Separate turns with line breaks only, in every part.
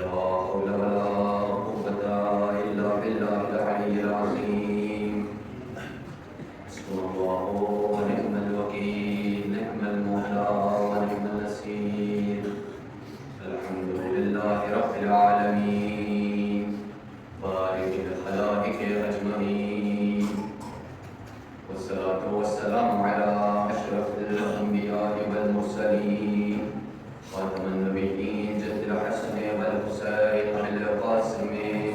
لا حول ولا قوة إلا بالله العلي العظيم. حسبنا الله ونعم الوكيل، نعم المولى ونعم النصير. الحمد لله رب العالمين بارئ الخلائق أجمعين، والصلاة والسلام على أشرف الأنبياء والمرسلين، خاتم النبيين جد الحسن والحسين القاسم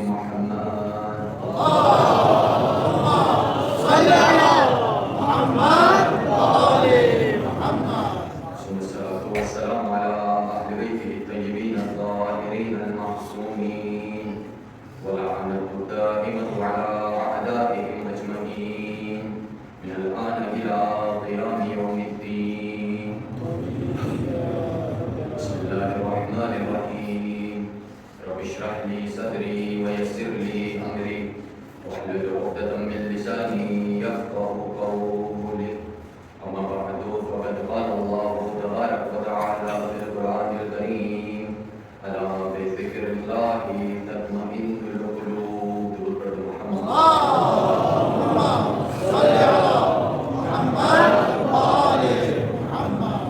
محمد.
اللهم صل على محمد وآل محمد.
ثم الصلاة والسلام على أهل بيته الطيبين الطاهرين المعصومين، واللعنة الدائمة على أعدائهم أجمعين من الآن إلى قيام يوم الدين. بسم الله الرحمن الرحيم. رب اشرح لي صدري ويسر لي أمري واحلل عقدة من لساني يفقه قولي. أما بعد، فقد قال الله تبارك وتعالى في القرآن الكريم: ألا بذكر الله تطمئن القلوب. محمد
اللهم صل على محمد وآل محمد.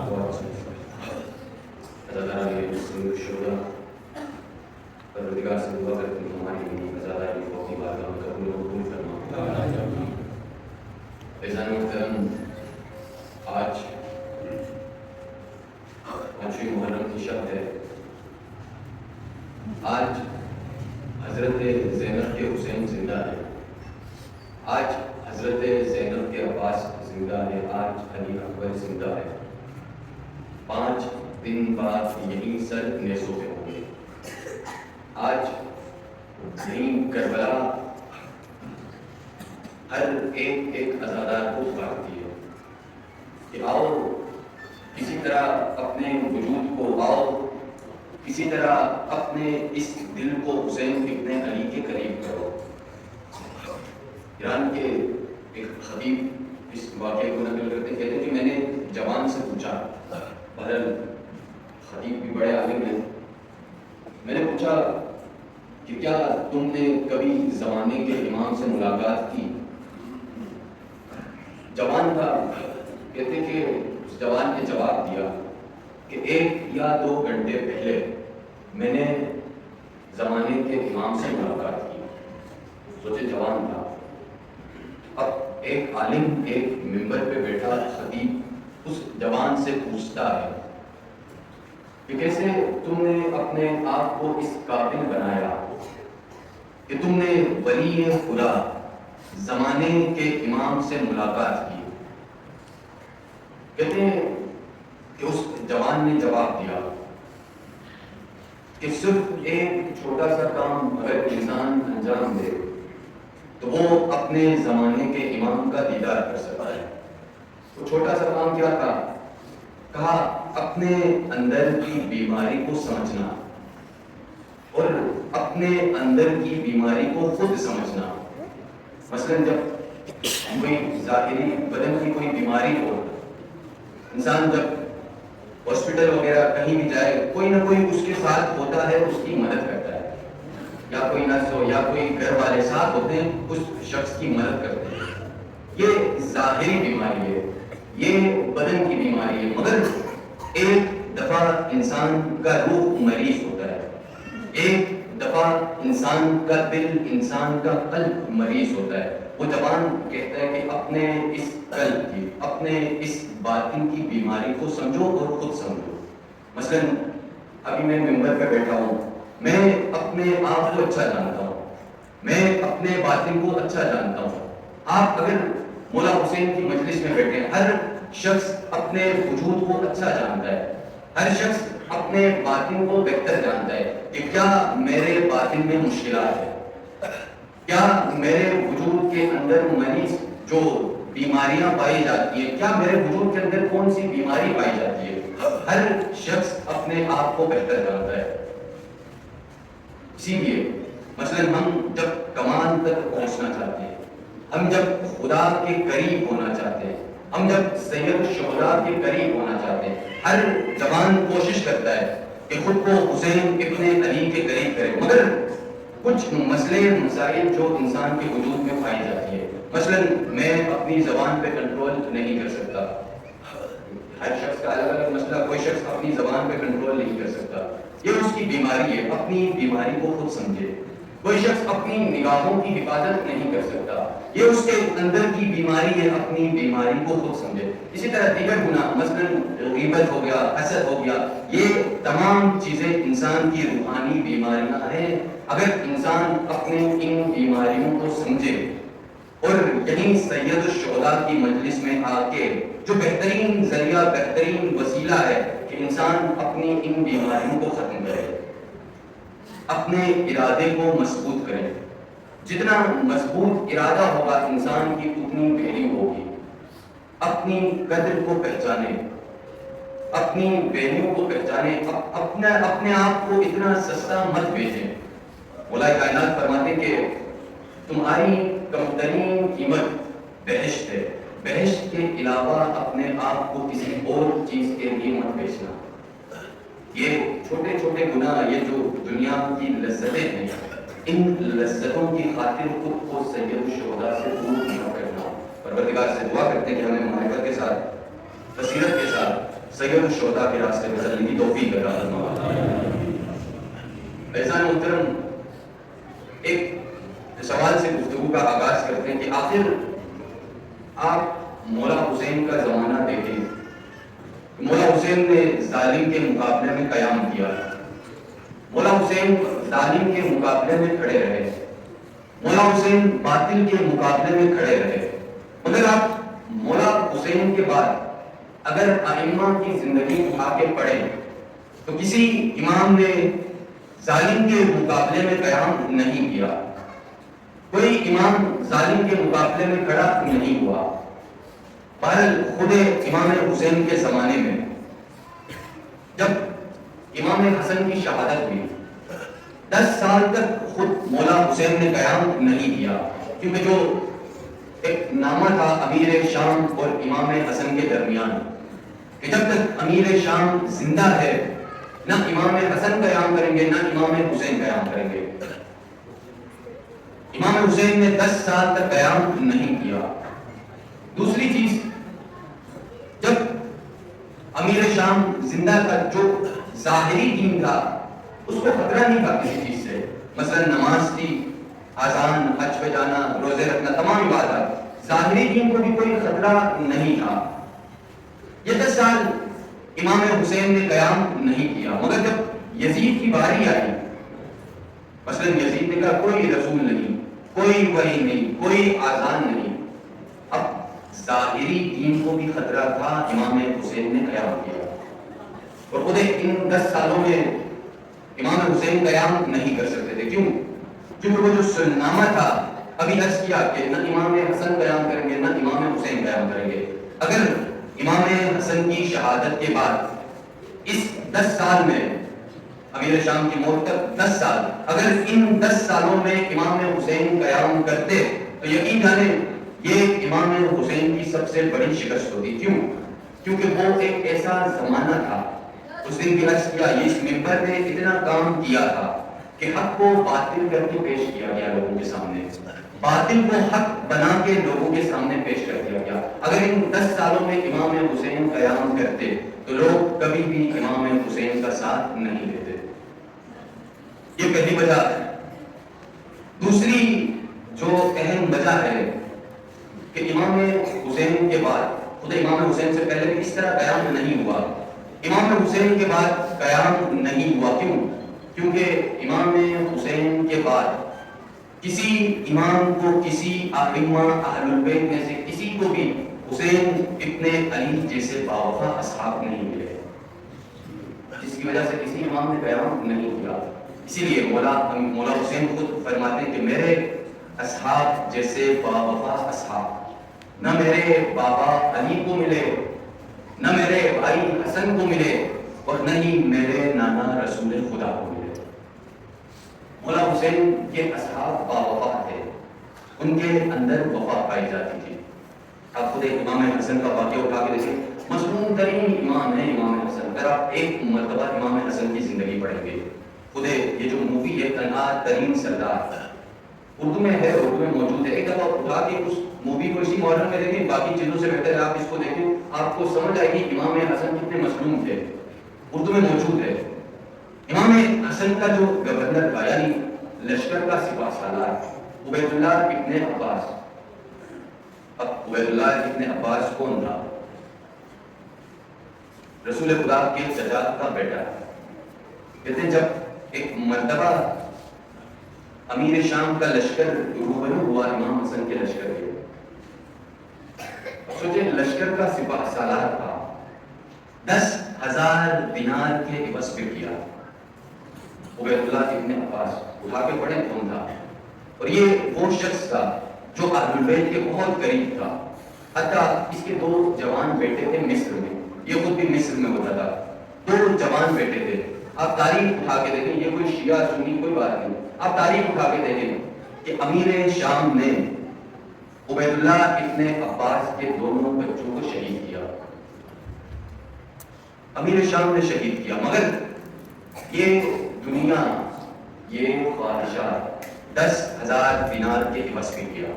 پروردگار سے دعا کرتے ہیں ہماری عزاداری کو اپنی بارگاہ میں قبول و قبول فرما. عزیزان محترم، آج 5 محرم کی شب ہے. آج حضرت زینب کے حسین زندہ ہے. آج حضرت زینب کے عباس زندہ ہے. آج علی اکبر زندہ ہے. 5 دن بعد یہی سر نیزوں پہ ہوں گے. آج یہیں کربلا ہر ایک عزادار کو پکارتی ہے کہ آؤ کسی طرح اپنے وجود کو، آؤ کسی طرح اپنے اس دل کو حسین ابن علی کے قریب کرو. ایران کے ایک خطیب اس واقعے کو نقل کرتے کہتے ہیں کہ میں نے جوان سے پوچھا، بہرحال خطیب بھی بڑے عالم ہیں، میں نے پوچھا کہ کیا تم نے کبھی زمانے کے امام سے ملاقات کی؟ جوان تھا. کہتے کہ اس جوان نے جواب دیا کہ 1 یا 2 گھنٹے پہلے میں نے زمانے کے امام سے ملاقات کی. سوچے جوان تھا. اب ایک عالم ایک منبر پہ بیٹھا خطیب اس جوان سے پوچھتا ہے کہ کیسے تم نے اپنے آپ کو اس قابل بنایا کہ تم نے ولی خدا زمانے کے امام سے ملاقات کی. کہتے ہیں کہ اس جوان نے جواب دیا کہ صرف ایک چھوٹا سا کام اگر انسان انجام دے تو وہ اپنے زمانے کے امام کا دیدار کر سکتا ہے. وہ چھوٹا سا کام کیا تھا؟ کہا اپنے اندر کی بیماری کو سمجھنا اور اپنے اندر کی بیماری کو خود سمجھنا. مثلا جب کوئی ظاہری بدن کی کوئی بیماری ہو، انسان جب ہاسپٹل وغیرہ کہیں بھی جائے، کوئی نہ کوئی اس کے ساتھ ہوتا ہے، اس کی مدد کرتا ہے، یا کوئی نرس ہو یا کوئی گھر والے ساتھ ہوتے ہیں، اس شخص کی مدد کرتے ہیں. یہ ظاہری بیماری ہے، یہ بدن کی بیماری ہے. مگر ایک دفعہ انسان کا روح مریض ہوتا ہے، ایک دفعہ انسان کا دل، انسان کا قلب مریض ہوتا ہے. وہ زبان کہتا ہے کہ اپنے اس قلب کی، اپنے اس باطن کی بیماری کو سمجھو اور خود سمجھو. مثلا ابھی میں منبر پہ بیٹھا ہوں، میں اپنے آپ کو اچھا جانتا ہوں، میں اپنے باطن کو اچھا جانتا ہوں. آپ اگر مولا حسین کی مجلس میں بیٹھے ہیں، ہر شخص اپنے وجود کو اچھا جانتا ہے، ہر شخص اپنے باطن کو بہتر جانتا ہے کہ کیا میرے باطن میں مشکلات ہے، کیا میرے وجود کے اندر مریض جو بیماریاں پائی جاتی ہیں، کیا میرے وجود کے اندر کون سی بیماری پائی جاتی ہے. ہر شخص اپنے آپ کو بہتر جانتا ہے. اسی لیے مثلا ہم جب کمال تک پہنچنا چاہتے ہیں، ہم جب خدا کے قریب ہونا چاہتے ہیں، ہم جب سید الشہداء کے قریب ہونا چاہتے ہیں، ہر جوان کوشش کرتا ہے کہ خود کو حسین ابن علی کے قریب کرے، مگر کچھ مسئلے مسائل جو انسان کے وجود میں پائی جاتی ہے، مثلا میں اپنی زبان پہ کنٹرول نہیں کر سکتا، ہر شخص کا الگ الگ مسئلہ، کوئی شخص اپنی زبان پہ کنٹرول نہیں کر سکتا، یہ اس کی بیماری ہے، اپنی بیماری کو خود سمجھے۔ کوئی شخص اپنی نگاہوں کی حفاظت نہیں کر سکتا، یہ اس کے اندر کی بیماری ہے، اپنی بیماری کو خود سمجھے۔ اسی طرح دیگر گناہ، مثلا غیبت ہو گیا، حسد ہو گیا، یہ تمام چیزیں انسان کی روحانی بیماریاں ہیں۔ اگر انسان اپنے ان بیماریوں کو سمجھے اور یہیں سید الشہداء کی مجلس میں آ کے جو بہترین ذریعہ، بہترین وسیلہ ہے کہ انسان اپنی ان بیماریوں کو ختم کرے، اپنے ارادے کو مضبوط کرے۔ جتنا مضبوط ارادہ ہوگا انسان کی اتنی ویلیو ہوگی۔ اپنی قدر کو پہچانے، اپنی ویلیو کو پہچانے، اپنے آپ کو اتنا سستا مت بیچیں۔ مولا کائنات فرماتے کہ تمہاری کمترین قیمت بہشت ہے، بہشت کے علاوہ اپنے آپ کو کسی اور چیز کے لیے مت بیچنا۔ یہ چھوٹے چھوٹے گناہ، یہ جو دنیا کی لذتیں ہیں، ان لذتوں کی خاطر خود کو سید الشہداء سے دور نہ کرنا۔ پروردگار سے دعا کرتے ہیں کہ ہمیں معرفت کے ساتھ، بصیرت کے ساتھ سید الشہداء کے راستے میں چلنے کی توفیق عطا فرما۔ عزیزان محترم، ایک سوال سے گفتگو کا آغاز کرتے ہیں کہ آخر آپ مولا حسین کا زمانہ دیکھیں، مولا حسین نے ظالم کے مقابلے میں قیام کیا، مولا حسین ظالم کے مقابلے میں کھڑے رہے، مولا حسین باطل کے مقابلے میں کھڑے رہے۔ مگر آپ مولا حسین کے بعد اگر ائمہ کی زندگی اٹھا کے پڑھیں تو کسی امام نے ظالم کے مقابلے میں قیام نہیں کیا، کوئی امام ظالم کے مقابلے میں کھڑا نہیں ہوا۔ بہرحال خود امام حسین کے زمانے میں جب امام حسن کی شہادت ہوئی، 10 سال تک خود مولا حسین نے قیام نہیں کیا، کیونکہ جو ایک نامہ تھا امیر شام اور امام حسن کے درمیان کہ جب تک امیر شام زندہ ہے نہ امام حسن قیام کریں گے نہ امام حسین قیام کریں گے۔ امام حسین نے 10 سال تک قیام نہیں کیا۔ دوسری چیز، جب امیر شام زندہ تھا، جو ظاہری دین تھا اس کو خطرہ نہیں تھا کسی چیز سے، مثلا نماز تھی، اذان، حج پہ جانا، روزے رکھنا، تمام عبادات، ظاہری دین کو بھی کوئی خطرہ نہیں تھا۔ یہ 10 سال امام حسین نے قیام نہیں کیا، مگر جب یزید کی باری آئی، مثلا یزید نے کہا کوئی رسول نہیں، کوئی وحی نہیں، کوئی آذان نہیں، اب ظاہری دین کو بھی خطرہ تھا، امام حسین نے قیام کیا۔ اور خود ان 10 سالوں میں امام حسین قیام نہیں کر سکتے تھے، کیوں؟ کیونکہ وہ جو سنامہ تھا، ابھی عرض کیا کہ نہ امام حسن قیام کریں گے نہ امام حسین قیام کریں گے۔ اگر امام حسن کی شہادت کے بعد اس 10 سال میں، امیر شام کی موت تک 10 سال، اگر ان 10 سالوں میں امام حسین قیام کرتے تو یقین جانیں یہ امام حسین کی سب سے بڑی شکست ہوتی۔ کیوں؟ کیونکہ وہ ایک ایسا زمانہ تھا، اس دن بھی عرض کیا، یہ اس منبر نے اتنا کام کیا تھا کہ حق کو باطل کر کے پیش کیا گیا لوگوں کے سامنے، باطل کو حق بنا کے لوگوں کے سامنے پیش کر دیا گیا۔ اگر ان 10 سالوں میں امام حسین قیام کرتے تو لوگ کبھی بھی امام حسین کا ساتھ نہیں دیتے۔ یہ پہلی وجہ ہے۔ دوسری جو اہم وجہ ہے کہ امام حسین کے بعد، خود امام حسین سے پہلے بھی اس طرح قیام نہیں ہوا، امام حسین کے بعد قیام نہیں ہوا۔ کیوں؟ کیونکہ امام حسین کے بعد کسی امام کو، کسی ائمہ اہل البیت میں سے کسی کو بھی حسین ابن علی جیسے باوفا اصحاب نہیں ملے، جس کی وجہ سے کسی امام نے قیام نہیں کیا۔ اسی لیے مولا حسین خود فرماتے ہیں کہ میرے اصحاب جیسے باوفا اصحاب نہ میرے بابا علی کو ملے، نہ میرے بھائی حسن کو ملے، اور نہ ہی میرے نانا رسول خدا کو ملے۔ مولا حسین کے اصحاب باوفا تھے، ان کے اندر وفا پائی جاتی تھی۔ آپ خود امام حسن کا واقعہ اٹھا کے دیکھیں، مظلوم ترین امام ہے امام حسن. اگر آپ ایک مرتبہ امام حسن کی زندگی پڑھیں گے، خود یہ جو مووی ہے تنہا ترین سردار، اردو میں ہے، اردو میں موجود ہے. ایک دفعہ اٹھا کے اس مووی کو اسی ماڈل میں دیکھیں، باقی چیزوں سے بہتر ہے آپ اس کو دیکھیں، آپ کو سمجھ آئے گی امام حسن کتنے مظلوم تھے. اردو میں موجود ہے. امام حسن کا جو گورنر تھا، یعنی لشکر کا سپاہ سالار، عبید اللہ ابن عباس. اب عبید اللہ ابن عباس کون تھا؟ رسول خدا کے چچا کا بیٹا. کہتے ہیں جب ایک مرتبہ امیر شام کا لشکر روبرو ہوا امام حسن کے لشکر کے، سوچے لشکر کا سپاہ سالار تھا، 10,000 دینار کے عوض پہ کیا. عبید اللہ ابن عباس اٹھا کے پڑھیں کون تھا. اور یہ وہ شخص تھا جو اہل بیت کے بہت قریب تھا. حتیٰ اس کے 2 جوان بیٹے تھے مصر میں، یہ خود بھی مصر میں ہوتا تھا. 2 جوان بیٹے تھے. آپ تاریخ اٹھا کے دیکھیں، یہ کوئی شیعہ سنی کوئی بات نہیں، آپ تاریخ اٹھا کے دیکھیں کہ امیر شام نے عبید اللہ ابن عباس کے دونوں بچوں کو شہید کیا. امیر شام نے شہید کیا، مگر یہ دنیا، یہ بادشاہ 10,000 دینار کے عوض پہ کیا.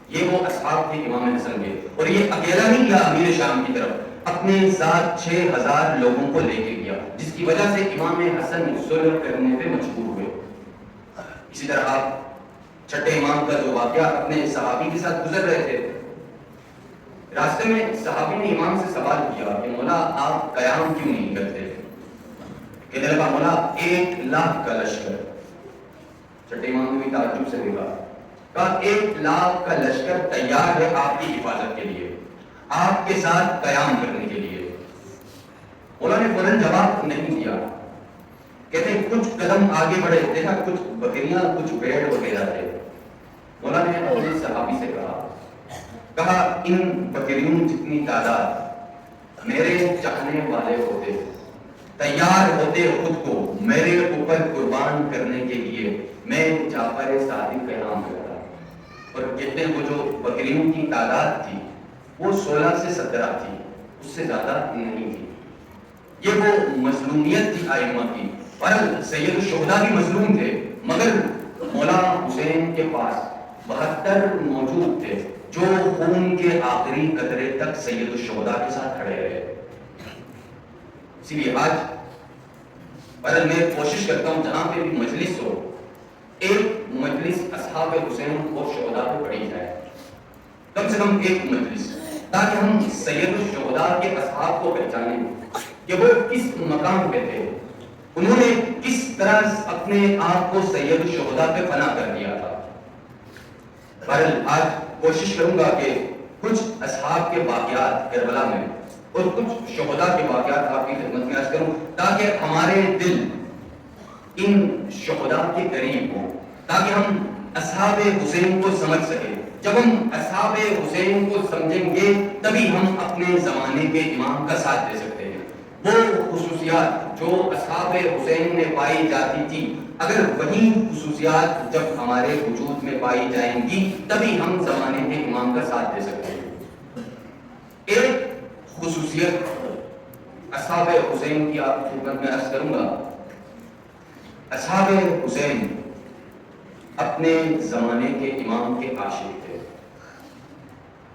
یہ وہ اصحاب تھے امام حسن کے. اور یہ اکیلا نہیں گیا امیر شام کی طرف، اپنے ساتھ 6,000 لوگوں کو لے کے گیا، جس کی وجہ سے امام حسن صلح کرنے پہ مجبور ہوئے. اسی طرح آپ چھٹے امام کا جو واقعہ اپنے صحابی کے ساتھ گزر رہے تھے، راستے میں صحابی نے امام سے سوال کیا کہ مولا آپ قیام کیوں نہیں کرتے؟ کہنے لگا مولا 1,00,000 کا لشکر. چھٹے امام نے بھی تعجب سے دیکھا، کہا 1,00,000 کا لشکر تیار ہے آپ کی حفاظت کے لیے، آپ کے ساتھ قیام کرنے کے لیے. مولا نے فوراً جواب نہیں دیا. کہتے ہیں کچھ قدم آگے بڑھے، دیکھا کچھ بکریاں کچھ بھیڑ وغیرہ تھے. مولا نے اپنے صحابی سے کہا ان بکریوں جتنی تعداد میرے چاہنے والے ہوتے، تیار ہوتے خود کو میرے اوپر قربان کرنے کے لیے، میں جعفر صادق قیام کرتا. اور کہتے ہیں وہ جو بکریوں کی تعداد تھی وہ 16 سے 17 تھی، اس سے زیادہ نہیں تھی. یہ وہ مظلومیت تھی ائمہ کی. اور سید الشہداء بھی مظلوم تھے، مگر مولا حسین کے پاس 72 موجود تھے جو خون کے آخری قطرے تک سید الشہداء کے ساتھ کھڑے رہے. اسی لیے آج پر میں کوشش کرتا ہوں جہاں پہ بھی مجلس ہو، ایک مجلس اصحاب حسین اور شہداء پہ پڑھی جائے، کم سے کم ایک مجلس، تاکہ ہم سید الشہداء کے اصحاب کو پہچانیں کہ وہ کس مقام پہ تھے، انہوں نے کس طرح اپنے آپ کو سید الشہداء پہ فنا کر دیا تھا. بہرحال آج کوشش کروں گا کہ کچھ اصحاب کے واقعات کربلا میں اور کچھ شہداء کے واقعات آپ کی خدمت میں عرض کروں، تاکہ ہمارے دل ان شہداء کے قریب ہوں، تاکہ ہم اصحاب حسین کو سمجھ سکیں. جب ہم اصحاب حسین کو سمجھیں گے تبھی ہم اپنے زمانے کے امام کا ساتھ دے سکتے ہیں. وہ خصوصیات جو اصحاب حسین میں پائی جاتی تھی، اگر وہی خصوصیات جب ہمارے وجود میں پائی جائیں گی تبھی ہم زمانے کے امام کا ساتھ دے سکتے ہیں. ایک خصوصیت اصحاب حسین کی آپ کی خدمت میں عرض کروں گا. اصحاب حسین اپنے زمانے کے امام کے عاشق تھے.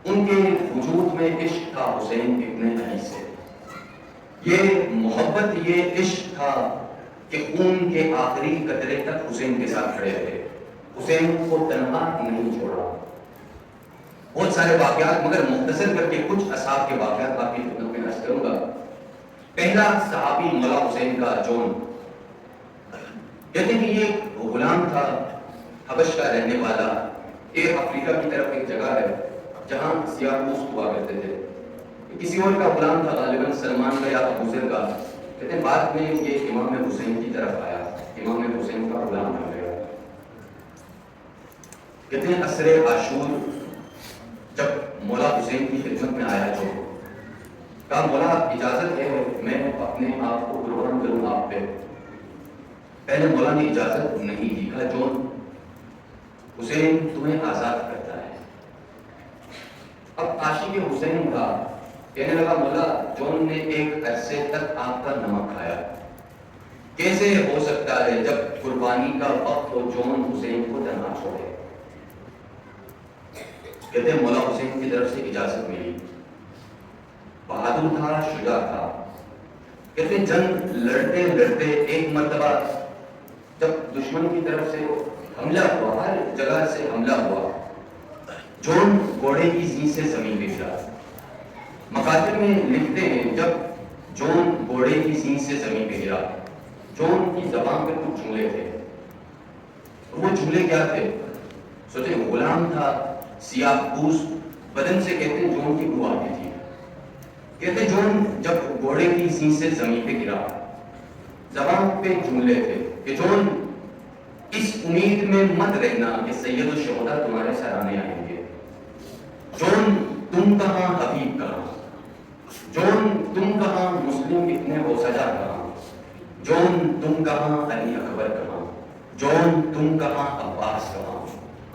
ان کے وجود میں عشق تھا حسین ابن علی سے. یہ محبت، یہ عشق تھا کہ خون کے آخری قطرے تک حسین کے ساتھ کھڑے رہے، حسین کو تنہا نہیں چھوڑا. بہت سارے واقعات مگر مختصر کر کے کچھ اصحاب کے واقعات آپ کی خدمت میں عرض کروں گا. پہلا صحابی مولا حسین کا جون، کہتے ہیں کہ یہ غلام تھا حبش کا رہنے والا. یہ افریقہ کی طرف ایک جگہ ہے جہاں سیاہ پوست ہوا کرتے تھے. کسی اور کا غلام تھا، غالباً سلمان کا یا ابو ذر کا. کہتے ہیں بعد میں یہ امام حسین کی طرف آیا، امام حسین کا غلام بن گیا. کہتے ہیں عصر عاشور جب مولا حسین کی خدمت میں آیا تو کہا مولا اجازت ہے میں اپنے آپ کو قربان کروں آپ پہ. پہلے مولا نے اجازت نہیں دی. کہا جون حسین تمہیں آزاد کرتا ہے. اب عاشق حسین کا کہنے لگا مولا جون نے ایک عرصے تک آپ کا نمک کھایا، کیسے ہو سکتا ہے جب قربانی کا وقت ہو جون حسین کو تنہا چھوڑے؟ کہتے ہیں مولا حسین کی طرف سے اجازت ملی، بہادر تھا، شجاع تھا۔ کہتے ہیں جنگ لڑتے لڑتے ایک مرتبہ جب دشمن کی طرف سے حملہ ہوا، ہر جگہ سے حملہ ہوا، جون گھوڑے کی زین سے زمین پہ گرا۔ مکاتب میں لکھتے ہیں جب جون گھوڑے کی زین سے زمین پہ گرا، جون کی زبان پہ کچھ جملے تھے۔ وہ جملے کیا تھے؟ سوچے غلام تھا، سیاہ پوش بدن سے، کہتے ہیں جون کی روح آتی تھی۔ کہتے ہیں جون جب گھوڑے کی زین سے زمین پہ گرا، زبان پہ جملے تھے کہ جون اس امید میں مت رہنا کہ سید الشہداء تمہارے سرانے آئیں گے۔ جون تم کہاں، حبیب کہاں؟ جون تم کہاں، مسلم اتنے ہو سجا کہاں؟ جون تم کہاں، علی اکبر کہاں؟ جون تم کہاں، عباس کہاں؟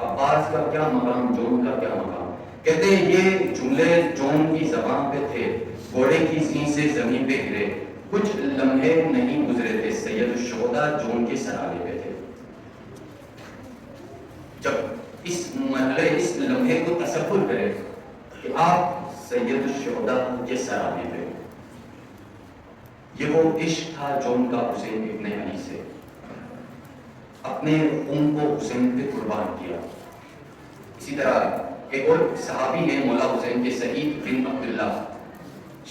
عباس کا کیا مقام، جون کا کیا مقام؟ کہتے ہیں یہ جملے جون کی زبان پہ تھے، گھوڑے کی زین سے زمین پہ گرے، کچھ لمحے نہیں گزرے تھے، سید الشہداء جون کے سرانے پہ تھے۔ جب اس مرحلے، اس لمحے کو تصور کریں کہ آپ سید الشہداء کے سرانے پہ، یہ وہ عشق تھا جون کا حسین ابن علی سے، اپنے خون کو حسین پہ قربان کیا۔ اسی طرح ایک اور صحابی ہیں مولا حسین کے، سعید بن عبداللہ،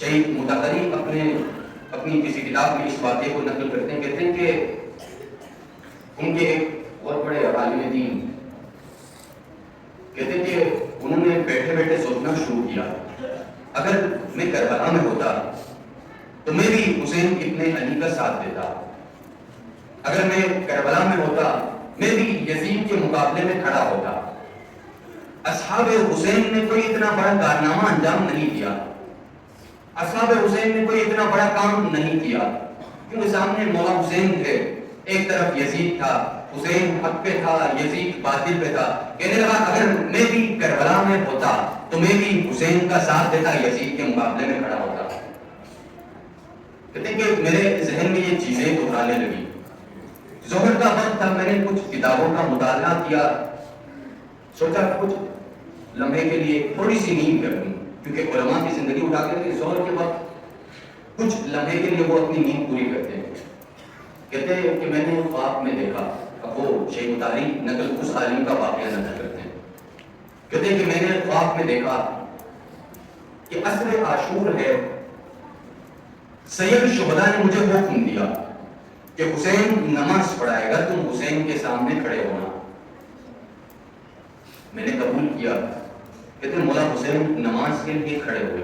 شہید متقری اپنی کسی کتاب میں اس واقعے کو نقل کرتے ہیں، کہتے ہیں کہ ان کے ایک بہت بڑے عالم دین، کہتے ہیں کہ انہوں نے بیٹھے بیٹھے سوچنا شروع کیا، اگر میں کربلا میں ہوتا تو میں بھی حسین ابن علی کا ساتھ دیتا، اگر میں کربلا میں ہوتا میں بھی یزید کے مقابلے میں کھڑا ہوتا۔ اصحاب حسین نے کوئی اتنا بڑا کارنامہ انجام نہیں دیا، اصحاب حسین نے کوئی اتنا بڑا کام نہیں کیا، کیونکہ سامنے مولا حسین تھے، ایک طرف یزید تھا، حسین حق پہ تھا، یزید باطل پہ تھا۔ کہنے لگا اگر میں بھی کربلا میں ہوتا تو میں بھی حسین کا ساتھ دیتا، یزید کے مقابلے میں کھڑا ہوتا۔ کہتے ہیں کہ میرے ذہن میں یہ چیزیں دہرانے لگی، ظہر کا وقت تھا، میں نے کچھ کتابوں کا مطالعہ کیا، سوچا کچھ لمحے کے لیے تھوڑی سی نیند کر لوں، کیونکہ علماء کی زندگی اٹھا کے ظہر کے وقت کچھ لمحے کے لیے وہ اپنی نیند پوری کرتے ہیں۔ کہتے ہیں کہ میں نے خواب میں دیکھا، اب وہ شیخ مطاری نقل اس عالم کا واقعہ نقل کرتے ہیں، کہتے ہیں کہ میں نے خواب میں دیکھا کہ عصر عاشور ہے، سید الشہداء نے مجھے حکم دیا کہ حسین نماز پڑھائے گا، تم حسین کے سامنے کھڑے ہونا۔ میں نے قبول کیا۔ کہتے ہیں مولا حسین نماز کے لیے کھڑے ہوئے،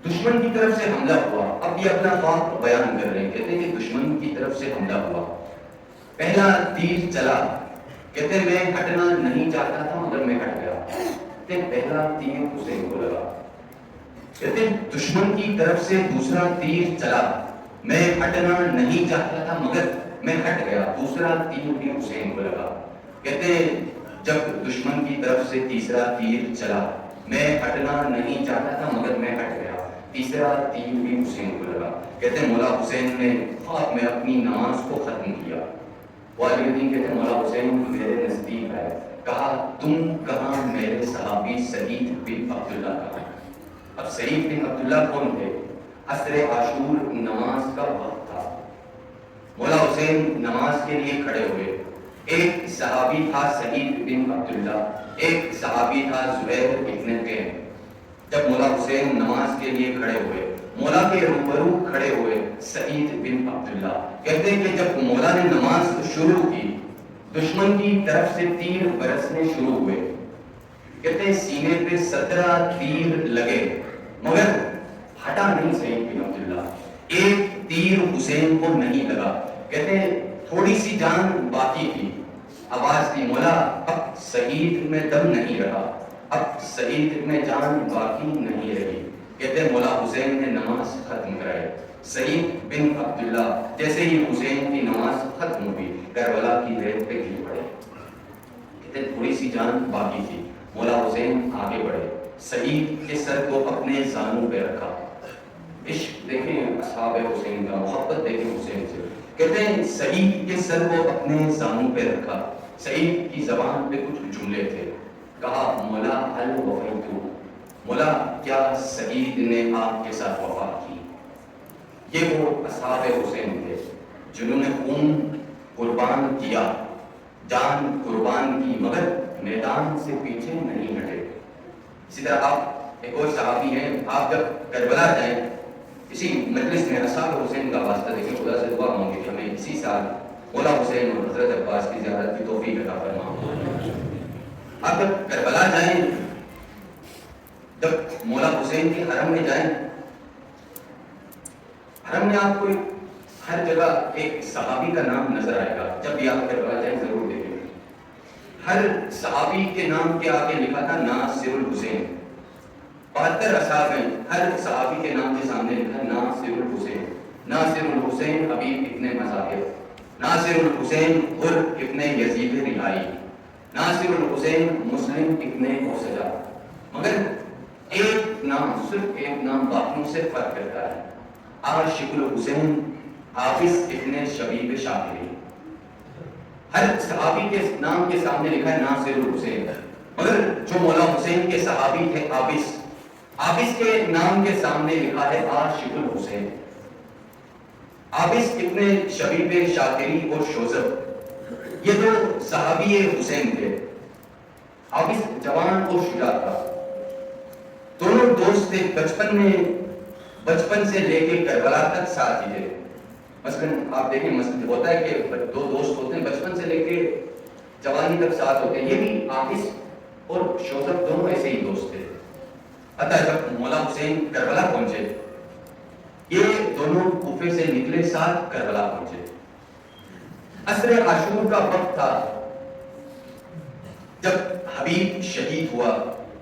دشمن کی طرف سے حملہ ہوا۔ اب یہ اپنا خواب بیان کر رہے ہیں، کہتے ہیں کہ دشمن کی طرف سے حملہ ہوا، پہلا تیر چلا، کہتے ہیں میں ہٹنا نہیں چاہتا تھا مگر میں ہٹ گیا، کہتے ہیں پہلا تیر حسین کو لگا، کہتے ہیں دشمن کی طرف سے دوسرا تیر چلا، میں ہٹنا نہیں چاہتا تھا مگر میں ہٹ گیا، دوسرا تیر بھی حسین کو لگا۔ کہتے ہیں جب دشمن کی طرف سے تیسرا تیر چلا، میں ہٹنا نہیں چاہتا تھا مگر میں ہٹ گیا، تیسرا تیر بھی حسین کو لگا۔ کہتے ہیں مولا حسین نے خواب میں اپنی نماز کو ختم کیا۔ والدین کہتے ہیں مولا حسین میرے نزدیک آئے، کہا تم کہاں میرے صحابی سعید بن عبداللہ کہاں؟ اب سعید بن عبداللہ کون تھے؟ عصر عاشور نماز کا وقت تھا، مولا حسین نماز کے لیے کھڑے ہوئے، ایک صحابی تھا سعید بن عبداللہ، ایک صحابی تھا زبیر ابن طیم۔ جب مولا حسین نماز کے لیے کھڑے ہوئے، مولا کے روبرو کھڑے ہوئے سعید بن عبداللہ، کہتے ہیں کہ جب مولا نے نماز شروع کی، دشمن کی طرف سے تیر برسنے شروع ہوئے، کہتے ہیں سینے پہ 17 تیر لگے مگر ہٹا نہیں سعید بن عبداللہ، ایک تیر حسین کو نہیں لگا۔ کہتے ہیں تھوڑی سی جان باقی تھی، آواز تھی مولا اب سعید میں دم نہیں رہا، اب سعید میں جان باقی نہیں رہی۔ کہتے ہیں مولا حسین نے نماز ختم کرائی، سعید بن عبداللہ جیسے ہی حسین کی نماز ختم ہوئی کربلا کی ریت پہ گر پڑے۔ کہتے ہیں تھوڑی سی جان باقی تھی، مولا حسین آگے بڑھے، سعید کے سر کو اپنے زانوں پہ رکھا. عشق دیکھیں اصحاب حسین کا, محبت دیکھیں حسین سے. کہتے ہیں سعید کے سر کو اپنے زانوں پہ رکھا. سعید کی زبان پہ کچھ جملے تھے. کہا مولا حل وفیتو, مولا کیا سعید نے آپ کے ساتھ وفا کی. یہ وہ اصحاب حسین تھے جنہوں نے خون قربان کیا, جان قربان کی, مگر میدان سے پیچھے نہیں ہٹے. اسی طرح آپ ایک اور صحابی ہیں, آپ جب کربلا جائیں اسی مجلس میں اصحاب حسین کا واسطہ دیکھیں, خدا سے دعا مانگے کہ ہمیں اسی سال مولا حسین اور حضرت عباس کی زیارت کی توفیق عطا فرما. آپ جب کربلا جائیں, جب مولا حسین کے حرم میں جائیں, حرم میں آپ کو ہر جگہ ایک صحابی کا نام نظر آئے گا. جب بھی آپ کربلا جائیں ضرور دیکھیں, ہر صحابی کے نام کے آگے لکھا تھا ناصر الحسین. 72 اصحاب ہیں, ہر صحابی کے نام کے سامنے لکھا ناصر الحسین. ناصر الحسین حبیب ابن مظاہر, ناصر الحسین حر ابن یزید رہائی, ناصر الحسین مسلم ابن اوسجا. مگر ایک نام, صرف ایک نام باقیوں سے فرق کرتا ہے. عاشق الحسین حافظ ابن شبیب شاکری. ہر صحابی کے نام کے سامنے لکھا ہے ناصر الحسین, مگر جو مولا حسین کے صحابی تھے عابس, عابس کے نام کے سامنے لکھا ہے عاشق الحسین. عابس ابن شبیب شاکری اور شوذب یہ دو صحابی حسین تھے. عابس جوان اور شجاع تھا, دونوں دوست تھے. بچپن سے لے کے کربلا تک ساتھ ہی تھے. مثلاً آپ دیکھیں ہوتا ہے کہ دو دوست ہوتے ہیں بچپن سے لے کے جوانی تک ساتھ ہوتے ہیں. یہ بھی عابس اور شوذب دونوں ایسے ہی دوست تھے. حتیٰ جب مولا حسین کربلا پہنچے, یہ دونوں کوفے سے نکلے, ساتھ کربلا پہنچے. عصر عاشور کا وقت تھا جب حبیب شہید ہوا,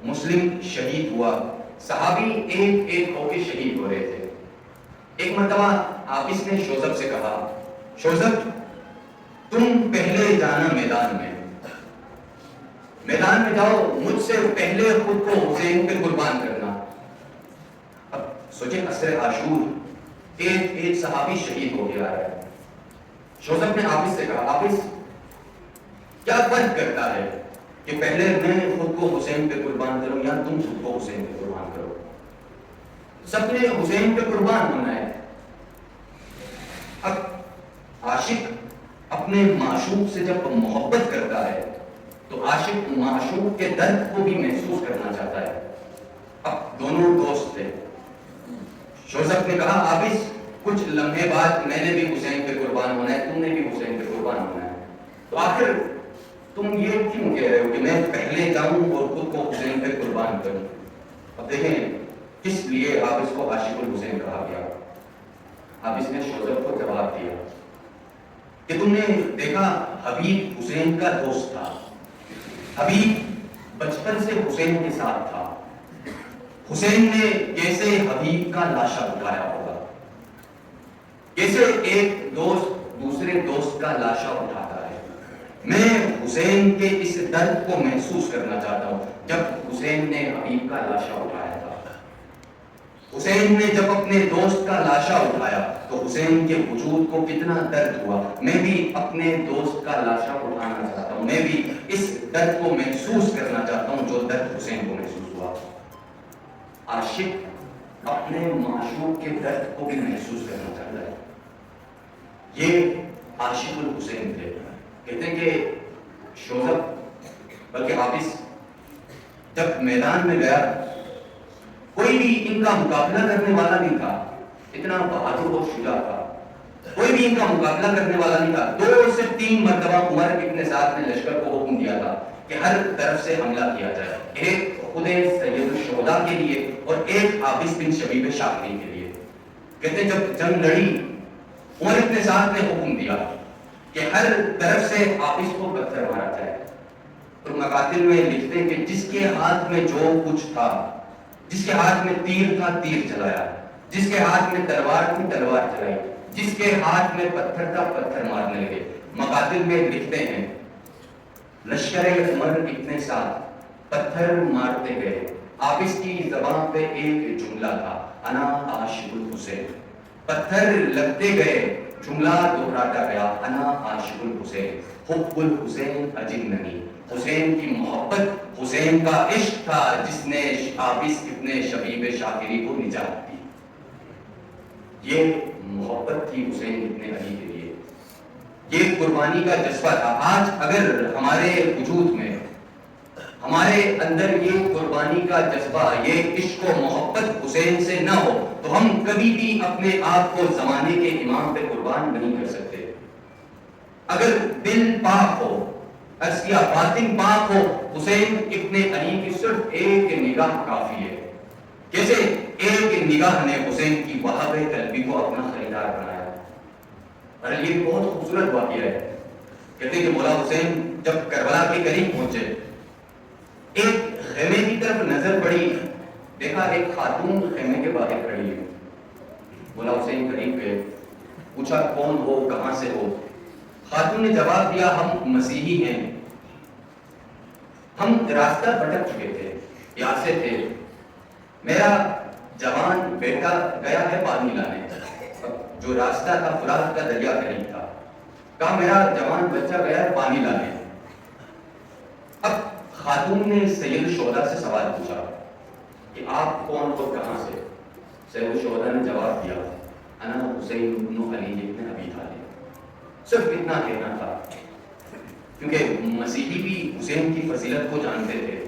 مسلم شہید ہوا, صحابی ایک ایک ہو کے شہید ہو رہے تھے. ایک مرتبہ عابس نے شوذب سے کہا, شوذب تم پہلے جانا میدان میں جاؤ, مجھ سے پہلے خود کو حسین پہ قربان کرنا. اب سوچیں عصر عاشور, ایک صحابی شہید ہو گیا ہے. شوذب نے عابس سے کہا, عابس کیا فرق کرتا ہے کہ پہلے میں خود کو حسین پہ قربان کروں یا تم خود کو حسین پہ قربان کرو؟ سب نے حسین پہ قربان ہونا ہے. اب عاشق اپنے معشوق سے جب محبت کرتا ہے تو عاشق معشوق کے درد کو بھی محسوس کرنا چاہتا ہے. اب دونوں دوست تھے. شوذب نے کہا, عابس کچھ لمحے بعد میں نے بھی حسین پہ قربان ہونا ہے, تم نے بھی حسین پہ قربان ہونا ہے, تو آخر تم یہ کیوں کہہ رہے ہو کہ میں پہلے جاؤں اور خود کو حسین پہ قربان کروں؟ اب دیکھیں کس لیے عابس کو عاشق الحسین کہا گیا. عابس نے شوذب کو جواب دیا کہ تم نے دیکھا حبیب حسین کا دوست تھا, حبیب بچپن سے حسین کے ساتھ تھا. حسین نے کیسے حبیب کا لاشا اٹھایا ہوگا, کیسے ایک دوست دوسرے دوست کا لاشا اٹھاتا ہے. میں حسین کے اس درد کو محسوس کرنا چاہتا ہوں. جب حسین نے حبیب کا لاشا اٹھایا تھا, حسین نے جب اپنے دوست کا لاشا اٹھایا تو حسین کے وجود کو کتنا درد ہوا. میں بھی اپنے دوست کا لاشا اٹھانا چاہتا ہوں, میں بھی اس درد کو محسوس کرنا چاہتا ہوں جو درد حسین کو محسوس ہوا. عاشق اپنے معشوق کے درد کو بھی محسوس کرنا چاہتا ہے. یہ عاشق الحسین تھے. کہتے ہیں کہ شوذب بلکہ عابس جب میدان میں گیا, کوئی بھی ان کا مقابلہ کرنے والا نہیں تھا. اتنا بہادر اور شجاع تھا, کوئی بھی ان کا مقابلہ کرنے والا نہیں تھا. 2 سے 3 مرتبہ عمر ابن سعد نے لشکر کو حکم دیا تھا کہ ہر طرف سے حملہ کیا جائے, ایک خود سید الشہداء کے لیے اور ایک عابس بن شبیب شاکری کے لیے. کہتے ہیں جب جنگ لڑی, عمر ابن سعد نے حکم دیا کہ ہر طرف سے عابس کو پتھر مارا جائے. اور مقاتل میں لکھتے ہیں کہ جس کے ہاتھ میں جو کچھ تھا, جس کے ہاتھ میں تیر تھا تیر چلایا, جس کے ہاتھ میں تلوار تھی تلوار چلائی, جس کے ہاتھ میں پتھر تھا پتھر مارنے لگے. مقاتل میں لکھتے ہیں لشکر عمر ابن سعد پتھر مارتے گئے عابس کی زبان پہ ایک جملہ تھا، انا عاشق الحسین. پتھر لگتے گئے، جملہ دہراتا گیا، انا عاشق الحسین، حب الحسین اجننی. حسین کی محبت، حسین کا عشق تھا جس نے عابس ابن شبیب شاکری کو نجات دی. یہ محبت تھی حسین ابن علی کے لیے، یہ قربانی کا جذبہ تھا. آج اگر ہمارے وجود میں، ہمارے اندر یہ قربانی کا جذبہ، یہ عشق و محبت حسین سے نہ ہو تو ہم کبھی بھی اپنے آپ کو زمانے کے امام پہ قربان نہیں کر سکتے. اگر دل پاک ہو، عرض کیا باطن پاک ہو، حسین ابن علی کی صرف ایک نگاہ کافی ہے. کیسے ایک نگاہ نے حسین کی وہاب قلبی کو اپنا خریدار بنایا. اور یہ بہت خوبصورت واقعہ ہے. کہتے ہیں کہ مولا حسین جب کربلا کے قریب پہنچے، ایک خیمے کی طرف نظر پڑی، دیکھا ایک خاتون خیمے کے باہر کھڑی ہے. مولا حسین قریب گئے، پوچھا کون ہو، کہاں سے ہو؟ خاتون نے جواب دیا ہم مسیحی ہیں، ہم راستہ بھٹک چکے تھے، یہاں سے تھے، میرا جوان بیٹا گیا ہے پانی لانے. جو راستہ تھا فرات کا دریا قریب تھا، کہا میرا جوان بچہ گیا ہے پانی لانے. اب خاتون نے سید الشہداء سے سوال پوچھا کہ آپ کون ہو، کہاں سے؟ سید الشہداء نے جواب دیا انا حسین بن علی ابن ابی طالب. صرف اتنا کہنا تھا، کیونکہ مسیحی بھی حسین کی فضیلت کو جانتے تھے.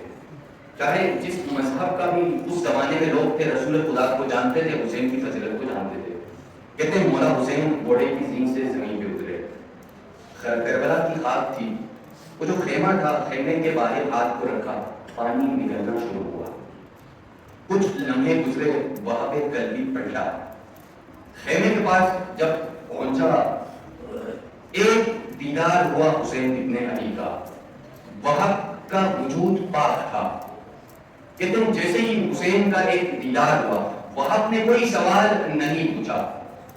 چاہے جس مذہب کا بھی اس زمانے میں لوگ تھے، رسول خدا کو جانتے تھے، حسین کی فضیلت کو جانتے تھے. کہتے ہیں مولا حسین گھوڑے کی زین سے زمین پہ اترے. کربلا کی خاک تھی، وہ جو خیمہ تھا، خیمے کے باہر ہاتھ کو رکھا، پانی نکلنا شروع ہوا. کچھ لمحے گزرے، وہاں پہ قلبی پلٹا. خیمے کے پاس جب پہنچا، ایک دیدار ہوا حسین ابن علی کا. وہاں کا وجود پاک تھا. کہتے ہیں جیسے ہی حسین کا ایک دیدار ہوا، وہاں نے کوئی سوال نہیں پوچھا،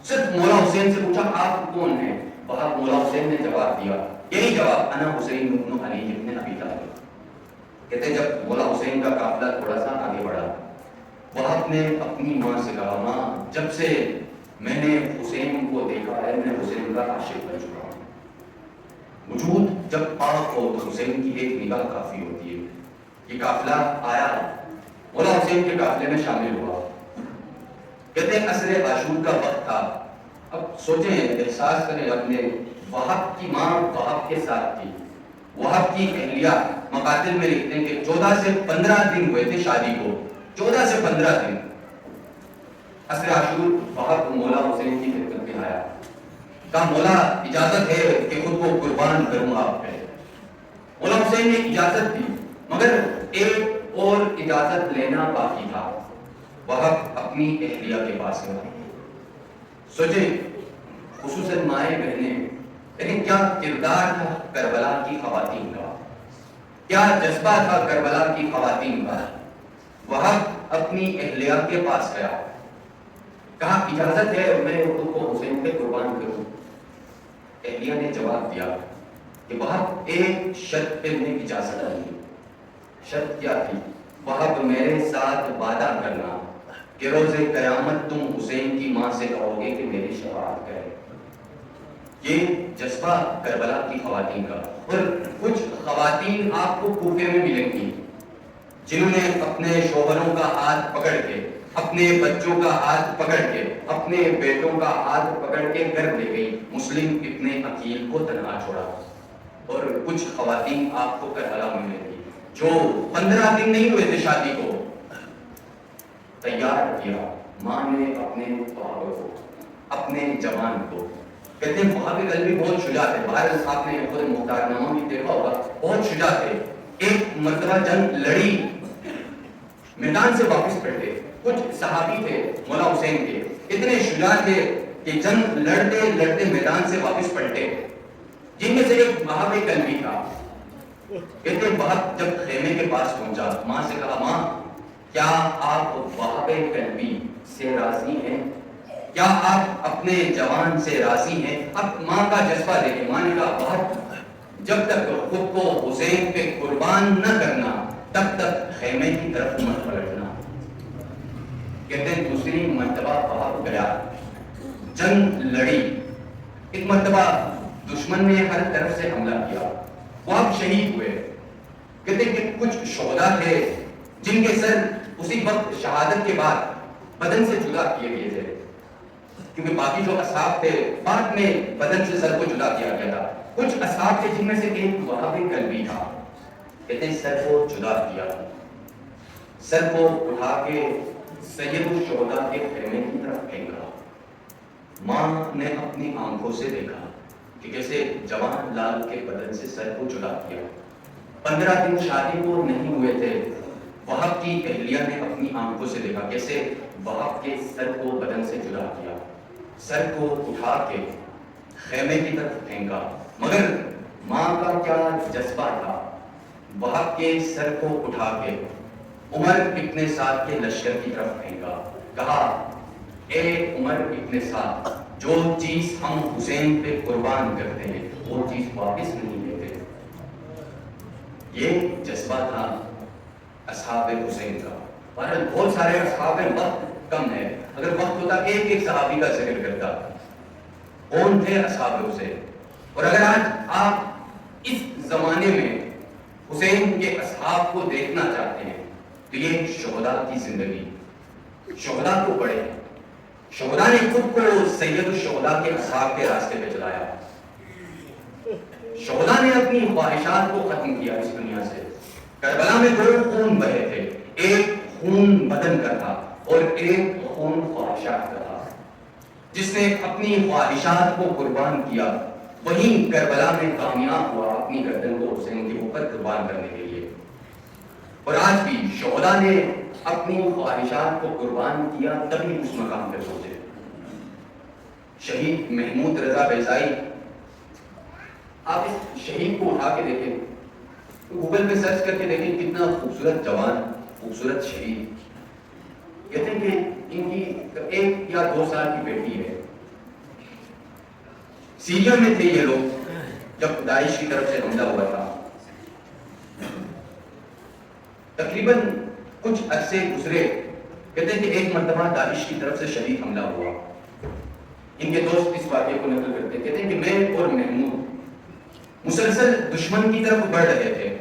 صرف مولا حسین سے پوچھا آپ کون ہیں؟ وہاں مولا حسین نے جواب دیا، یہی جواب انا حسین بن علی ابن ابی طالب. کہتے ہیں جب مولا حسین کا قافلہ تھوڑا سا آگے بڑھا، وہاں نے اپنی ماں سے کہا ماں جب سے میں نے حسین کو دیکھا ہے میں حسین کا عاشق بن چکا ہوں. وجود جب پاک ہو تو حسین کی ایک نگاہ کافی ہوتی ہے. یہ قافلہ آیا، مولا حسین کے قافلے میں شامل ہوا. کہتے ہیں عصر عاشور کا وقت تھا. اب سوچیں، احساس کریں اپنے، وہاب کی ماں وہاب کے ساتھ تھی. وہاب کی اہلیہ مقاتل میں لکھتے ہیں کہ 14 سے 15 دن ہوئے تھے شادی کو، 14 سے 15 دن. عصر عاشور وہاب مولا حسین کی خدمت میں آیا، کہا مولا اجازت ہے کہ خود کو قربان کروں آپ پہ. مولا حسین نے اجازت دی، مگر ایک اور اجازت لینا باقی تھا. وہاب اپنی اہلیہ کے پاس گیا. سوچیں خصوصاً مائیں بہنیں، لیکن کیا کردار تھا کربلا کی خواتین کا، کیا جذبہ تھا کربلا کی خواتین کا. وہاب اپنی اہلیہ کے پاس گیا، کہا اجازت ہے میں خود کو حسین پہ قربان کروں. اہلیہ نے جواب دیا کہ وہاب ایک شرط پہ میں اجازت نہیں. شرط کیا تھی؟ وہاب میرے ساتھ وعدہ کرنا کہ روز قیامت تم حسین کی ماں سے کہو گے کہ میری شفاعت کرے. یہ جذبہ کربلا کی خواتین کا. اور کچھ خواتین آپ کو کوفے میں ملیں گی جنہوں نے اپنے شوہروں کا ہاتھ پکڑ کے، اپنے بچوں کا ہاتھ پکڑ کے، اپنے بیٹوں کا ہاتھ پکڑ کے گھر لے گئی، مسلم ابن عقیل کو تنہا چھوڑا. اور کچھ خواتین آپ کو کربلا میں ملیں گی جو 15 دن نہیں ہوئے تھے شادی کو، تیار کیا ماں نے اپنے بابا کو، اپنے جوان کو. کہتے ہیں وہاں کے قلبی بہت شجاع تھے. باہر آپ نے خود مختار نامہ بھی دیکھا ہوگا، بہت شجاع تھے. ایک مرتبہ جنگ لڑی، میدان سے واپس پلٹے. کچھ صحابی تھے مولا حسین کے، اتنے شجاع تھے کہ جنگ لڑتے لڑتے میدان سے واپس پلٹے. جن میں سے ایک وہاب قلبی تھا. کہتے ہیں وہاب جب خیمے کے پاس پہنچا، ماں سے کہا ماں کیا آپ وہاب قلبی سے راضی ہیں؟ کیا آپ اپنے جوان سے راضی ہیں؟ اب ماں کا جذبہ دیکھیں. ماں نے کہا وہاب جب تک خود کو حسین پہ قربان نہ کرنا تب تک خیمے کی طرف مت پلٹنا. کہتے ہیں دوسری مرتبہ وہاں گیا, جنگ لڑی, ایک مرتبہ دشمن نے ہر طرف سے حملہ کیا, وہ اب شہید ہوئے. کہتے ہیں کہ کچھ شہداء تھے جن کے سر اسی وقت شہادت کے بعد بدن سے جدا کیے گئے تھے, کیونکہ باقی جو اصحاب تھے بعد میں بدن سے سر کو جدا کیا گیا تھا. کچھ اصحاب تھے جن میں سے ایک وہاں بھی قلبی تھا. کہتے ہیں سر کو جدا کیا, سر کو اٹھا کے سید الشہداء کے خیمے کی طرف پھینکا. ماں نے اپنی آنکھوں سے دیکھا کہ کیسے جوان لال کے بدن سے سر کو جدا کیا. 15 دن شادی کو نہیں ہوئے تھے, وہاب کی اہلیہ نے اپنی آنکھوں سے دیکھا کیسے وہاب کے سر کو بدن سے جدا کیا, سر کو اٹھا کے خیمے کی طرف پھینکا. مگر ماں کا کیا جذبہ تھا, وہاب کے سر کو اٹھا کے عمر ابن سعد کے لشکر کی طرف پھینکا. کہا اے عمر ابن سعد, جو چیز ہم حسین پہ قربان کرتے ہیں وہ چیز واپس نہیں لیتے. یہ جذبہ تھا اصحاب حسین کا. بہت سارے اصحاب ہیں, وقت کم ہے, اگر وقت ہوتا ایک ایک صحابی کا ذکر کرتا. کون تھے اصحاب حسین؟ اور اگر آج آپ اس زمانے میں حسین کے اصحاب کو دیکھنا چاہتے ہیں تو یہ شہداء کی زندگی, شہداء کو پڑھیں. شہداء نے خود کو سید الشہداء کے اصحاب کے راستے پہ چلایا. شہداء نے اپنی خواہشات کو ختم کیا اس دنیا سے. کربلا میں 2 خون بہے تھے, ایک خون بدن کا تھا اور ایک خون خواہشات کا تھا. جس نے اپنی خواہشات کو قربان کیا وہیں کربلا میں کامیاب ہوا اپنی گردن کو حسین کے اوپر قربان کرنے کے لیے. اور آج بھی شہداء نے اپنی خواہشات کو قربان کیا تبھی اس مقام پہ پہنچے. شہید محمود رضا بیضائی, آپ اس شہید کو اٹھا کے دیکھیں, گوگل پہ سرچ کر کے دیکھیں کتنا خوبصورت جوان, خوبصورت شہید. کہتے ہیں کہ ان کی 1 یا 2 سال کی بیٹی ہے. سیریا میں تھے یہ لوگ جب داعش کی طرف سے حملہ ہوا تھا. تقریباً کچھ عرصے گزرے. کہتے ہیں کہ ایک مرتبہ داعش کی طرف سے شدید حملہ ہوا. ان کے دوست اس واقعے کو نقل کرتے ہیں, کہتے ہیں کہ میں اور محمود مسلسل دشمن کی طرف بڑھ رہے تھے.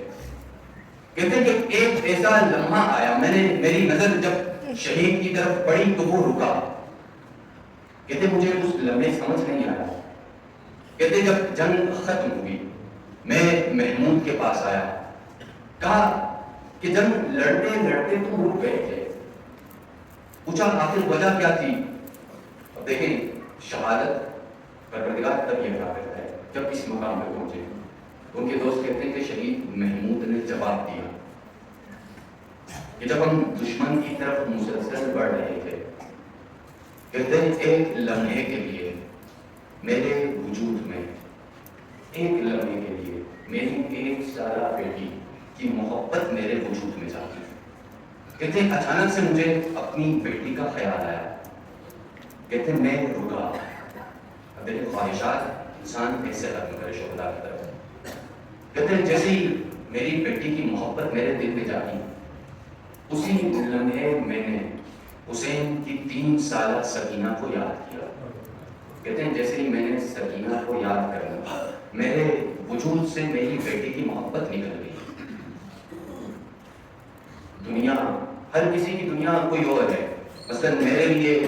کہتے ہیں کہ ایک ایسا لمحہ آیا, میری نظر جب شہید کی طرف پڑی تو وہ رکا. کہتے ہیں مجھے اس لمحے سمجھ نہیں آیا. کہتے ہیں جب جنگ ختم ہوئی میں محمود کے پاس آیا, کہا کہ جنگ لڑتے لڑتے تم رک گئے تھے. پوچھا آخر وجہ کیا تھی؟ اب دیکھیں شہادت پروردگار تب یہ بتا کرتا ہے جب اس مقام پہ پہنچے. ان کے دوست کہتے ہیں کہ شہید محمود نے جواب دیا کہ جب ہم دشمن کی طرف مسلسل بڑھ رہے تھے, کہتے ہیں ایک لمحے کے لیے میرے وجود میں, ایک لمحے کے لیے میری 1 سالہ بیٹی کی محبت میرے وجود میں جاتی. کہتے ہیں اچانک سے مجھے اپنی بیٹی کا خیال آیا. کہتے ہیں میں رکا. اب دیکھیں خواہشات انسان کیسے ختم کرے شہداء کی طرف. کہتے ہیں جیسے ہی میری بیٹی کی محبت میرے دل میں جاگی اسی لمحے میں نے حسین کی 3 سالہ سکینہ کو یاد کیا. کہتے ہیں جیسے ہی میں نے سکینہ کو یاد کرنا میرے وجود سے میری بیٹی کی محبت نکل گئی. دنیا, ہر کسی کی دنیا کوئی اور ہے. مثلا میرے لیے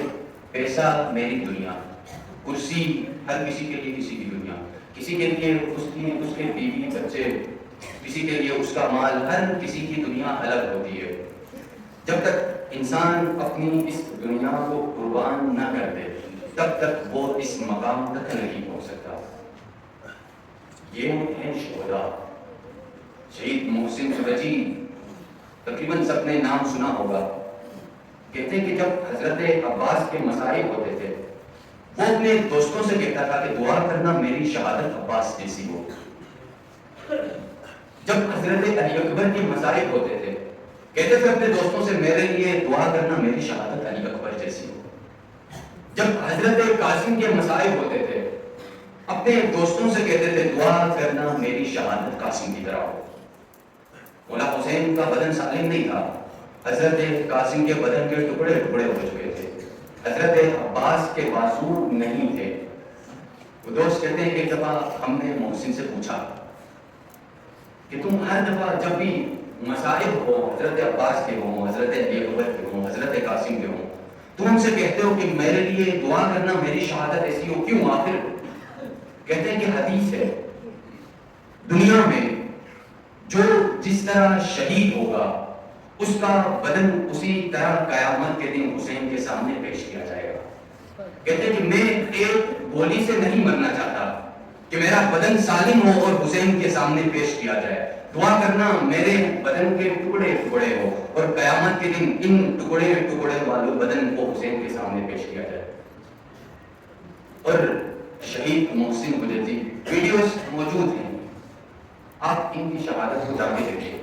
پیسہ میری دنیا, کرسی ہر کسی کے لیے کسی کی دنیا, کسی کے لیے اس کے بیوی بچے, کسی کے لیے اس کا مال, ہر کسی کی دنیا الگ ہوتی ہے. جب تک انسان اپنی اس دنیا کو قربان نہ کر دے تب تک وہ اس مقام تک نہیں پہنچ سکتا. یہ ہیں شہداء. شہید محسن سورجی تقریباً سب نے نام سنا ہوگا. کہتے ہیں کہ جب حضرت عباس کے مصائب ہوتے تھے وہ اپنے دوستوں سے کہتا تھا کہ دعا کرنا میری شہادت عباس جیسی ہو. جب حضرت علی اکبر کے مصائب ہوتے تھے کہتے تھے اپنے دوستوں سے میرے لیے دعا کرنا میری شہادت علی اکبر جیسی ہو. جب حضرت قاسم کے مصائب ہوتے تھے اپنے دوستوں سے کہتے تھے دعا کرنا میری شہادت قاسم کی طرح ہو. مولا حسین کا بدن سالم نہیں تھا، حضرت قاسم کے بدن کے ٹکڑے ٹکڑے ہو چکے تھے، حضرت عباس کے بازو نہیں تھے۔ وہ دوست کہتے ہیں کہ ایک دفعہ ہم نے محسن سے پوچھا کہ تم ہر دفعہ جب بھی مصائب ہو، حضرت عباس کے ہوں، حضرت علی اکبر کے ہوں، حضرت قاسم کے ہوں، تم ان سے کہتے ہو کہ میرے لیے دعا کرنا، میری شہادت ایسی ہو، کیوں؟ آخر کہتے ہیں کہ حدیث ہے دنیا میں جو جس طرح شہید ہوگا اس کا بدن اسی طرح قیامت کے دن حسین کے سامنے پیش کیا جائے گا۔ کہتے ہیں کہ میں ایک گولی سے نہیں مرنا چاہتا کہ میرا بدن سالم ہو اور حسین کے سامنے پیش کیا جائے، دعا کرنا میرے بدن کے ٹکڑے ٹکڑے ہو اور قیامت کے دن ان ٹکڑے ٹکڑے والے بدن کو حسین کے سامنے پیش کیا جائے۔ اور شہید محسن حجتی ویڈیوز موجود ہیں، آپ ان کی شہادت کو جا کے دیکھیں۔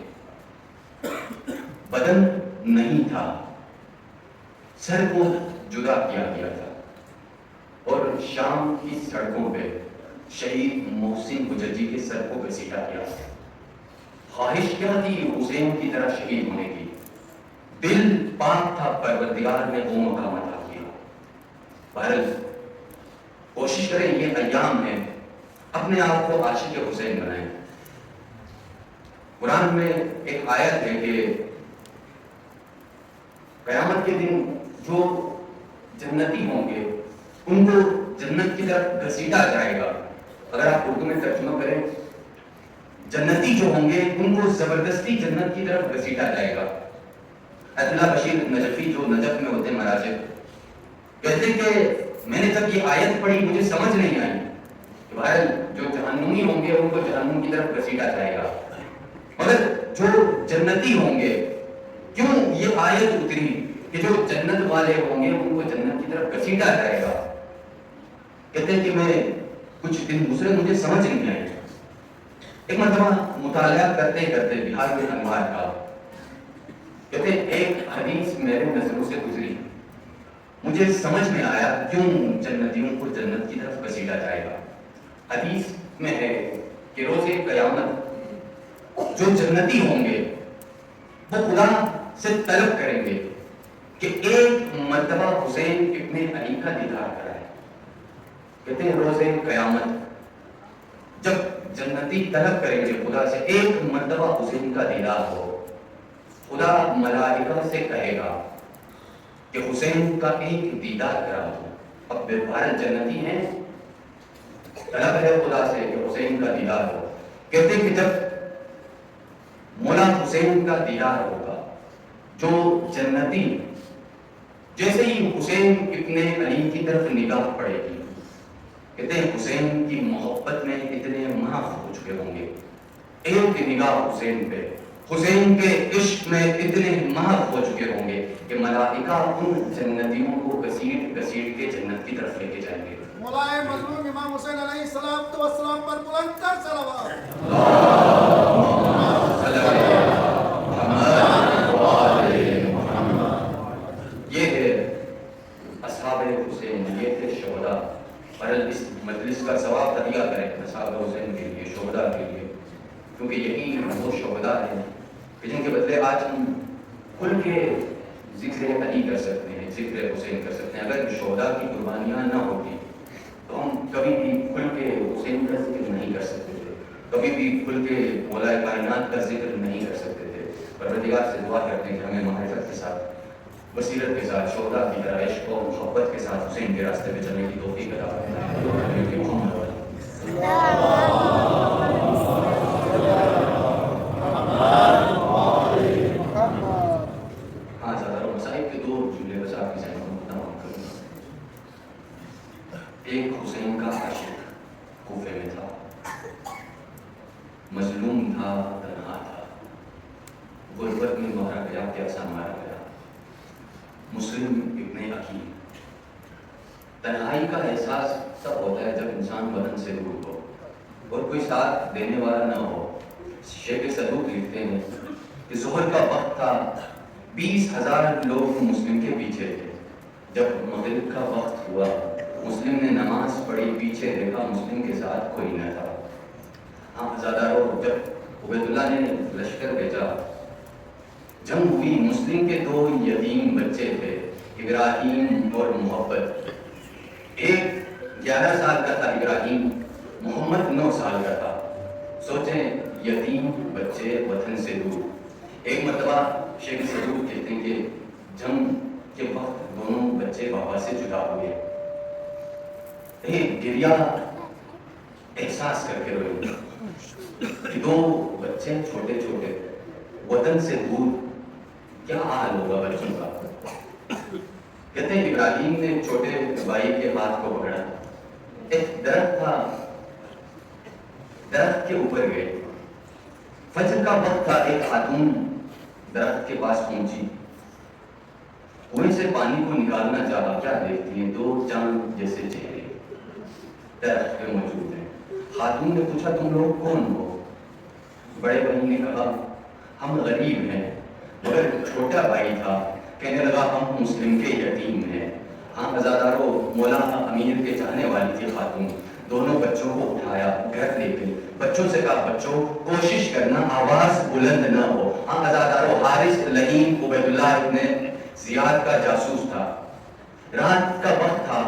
بدن نہیں تھا، سر کو جدا کیا گیا تھا، اور شام کی سڑکوں پہ شہید محسن حجتی کے سر کو گھسیٹا گیا۔ خواہش کیا تھی حسین کی طرح شہید ہونے کی، دل پاک تھا، پروردگار نے وہ مقام عطا کیا۔ بہرحال کوشش کریں، یہ ایام ہے، اپنے آپ کو عاشق حسین بنائیں۔ قرآن میں ایک آیت ہے کہ قیامت کے دن جو جنتی ہوں گے ان کو جنت کی طرف گھسیٹا جائے گا۔ اگر آپ اردو میں ترجمہ کریں، جنتی جو ہوں گے ان کو زبردستی جنت کی طرف گھسیٹا جائے گا۔ ایت اللہ بشیر نجفی جو نجف میں ہوتے مراجع کہتے کہ میں نے جب یہ آیت پڑھی مجھے سمجھ نہیں آئی کہ بہرحال جو جہنمی ہوں گے ان کو جہنم کی طرف گھسیٹا جائے گا، مگر جو جنتی ہوں گے کیوں یہ آیت اتری کہ جو جنت والے ہوں گے ان کو جنت کی طرف گھسیٹا جائے گا۔ کہتے ہیں کہ میں کچھ دن گزرے مجھے سمجھ نہیں آئی، ایک مرتبہ مطالعہ کرتے کرتے بہار کے انوار کا، کہتے ہیں ایک حدیث میرے نظروں سے گزری، مجھے سمجھ میں آیا کیوں جنتیوں کو جنت کی طرف گھسیٹا جائے گا۔ حدیث میں ہے کہ روز قیامت جو جنتی ہوں گے وہ خدا سے طلب کریں گے کہ ایک مرتبہ حسین ابن علی کا دیدار کرائے۔ کہتے ہیں روز قیامت جب جنتی طلب کریں گے خدا سے ایک مرتبہ حسین کا دیدار ہو، خدا ملائکہ سے کہے گا کہ حسین کا ایک دیدار کرا دو۔ اب بہرحال جنتی ہیں، طلب ہے خدا سے کہ حسین کا دیدار ہو۔ کہتے ہیں کہ جب مولا حسین کا دیدار ہوگا، جو جنتی جیسے ہی حسین ابن علی کی طرف نگاہ پڑے گی، کہتے ہیں حسین کی محبت میں اتنے محو ہو چکے ہوں گے، ایک نگاہ حسین پہ حسین کے عشق میں اتنے محو ہو چکے ہوں گے کہ ملائکہ ان جنتیوں کو گھسیٹ گھسیٹ کے جنت کی طرف لے کے جائیں گے۔
مولا مظلوم امام حسین علیہ السلام پر بلند کر صلوات۔
یہ ہے اصحاب حسین، یہ تھے شہداء۔ اور اس مجلس کا ثواب ہدیہ کریں اصحاب حسین کے لیے، شہداء کے لیے، کیونکہ یہی وہ شہداء ہیں کہ جن کے بدلے آج ہم کھل کے ذکر علی کر سکتے ہیں، ذکر حسین کر سکتے ہیں۔ اگر شہداء کی قربانیاں نہ ہوتی تو ہم کبھی بھی کھل کے حسین کا ذکر نہیں کر سکتے تھے، کبھی بھی کھل کے مولا کائنات کا ذکر نہیں کر سکتے تھے۔ پروردگار سے دعا کرتے ہیں کہ ہمیں معرفت کے ساتھ، بصیرت کے ساتھ، شہداء کی طرح عشق و محبت کے ساتھ حسین کے راستے پہ چلنے کی توفیق عطا فرمائے۔ ہاں زیادہ مسائل کے دو جملے بس آپ کی ذہن میں تمام کروں گا۔ ایک حسین کا عاشق کوفے میں تھا، مظلوم تھا، تنہا تھا، غربت میں مارا گیا، پیاسا مارا گیا۔ مسلم ابن عقیل، تنہائی کا احساس تب ہوتا ہے جب انسان بدن سے دور ہو اور کوئی ساتھ دینے والا نہ ہو۔ شیخ صدوق لکھتے ہیں کہ ظہر کا وقت تھا، 20,000 لوگ مسلم کے پیچھے تھے۔ جب مغرب کا وقت ہوا، مسلم نے نماز پڑھی، پیچھے دیکھا مسلم کے ساتھ کوئی نہ تھا۔ ہاں زیادہ جب عبید اللہ نے لشکر بھیجا، جنگ ہوئی، مسلم کے 2 یتیم بچے تھے، ابراہیم اور محبت۔ ایک 11 سال کا تھا ابراہیم، محمد 9 سال کا تھا۔ سوچیں، یتیم بچے وطن سے دور۔ ایک مرتبہ شیخ صدوق کہتے ہیں کہ جنگ کے وقت دونوں بچے بابا سے جدا ہوئے، ایک گریا احساس کر کے روئے کہ 2 بچے چھوٹے چھوٹے وطن سے دور، کیا حال ہوگا بچوں کا۔ کہتے ہیں ابراہیم نے چھوٹے بھائی کے ہاتھ کو پکڑا، ایک درخت تھا، درخت کے اوپر گئے، فجر کا وقت تھا، ایک خاتون درخت کے پاس پہنچی، کنویں سے پانی کو نکالنا چاہا، کیا دیکھتی ہیں 2 چاند جیسے چہرے درخت پہ موجود ہیں۔ خاتون نے پوچھا تم لوگ کون ہو؟ بڑے بھائی نے کہا ہم غریب ہیں، مگر چھوٹا بھائی تھا کہنے لگا ہم مسلم کے یتیم ہیں۔ ہاں عزادارو، مولانا امیر کے چاہنے والی تھی خاتون، دونوں بچوں کو اٹھایا، گھر لے گئی، بچوں سے کہا بچوں کوشش کرنا آواز بلند نہ ہو۔ ہاں عزادارو، حارث لعین عبید اللہ ابن زیاد کا جاسوس تھا، رات کا وقت تھا،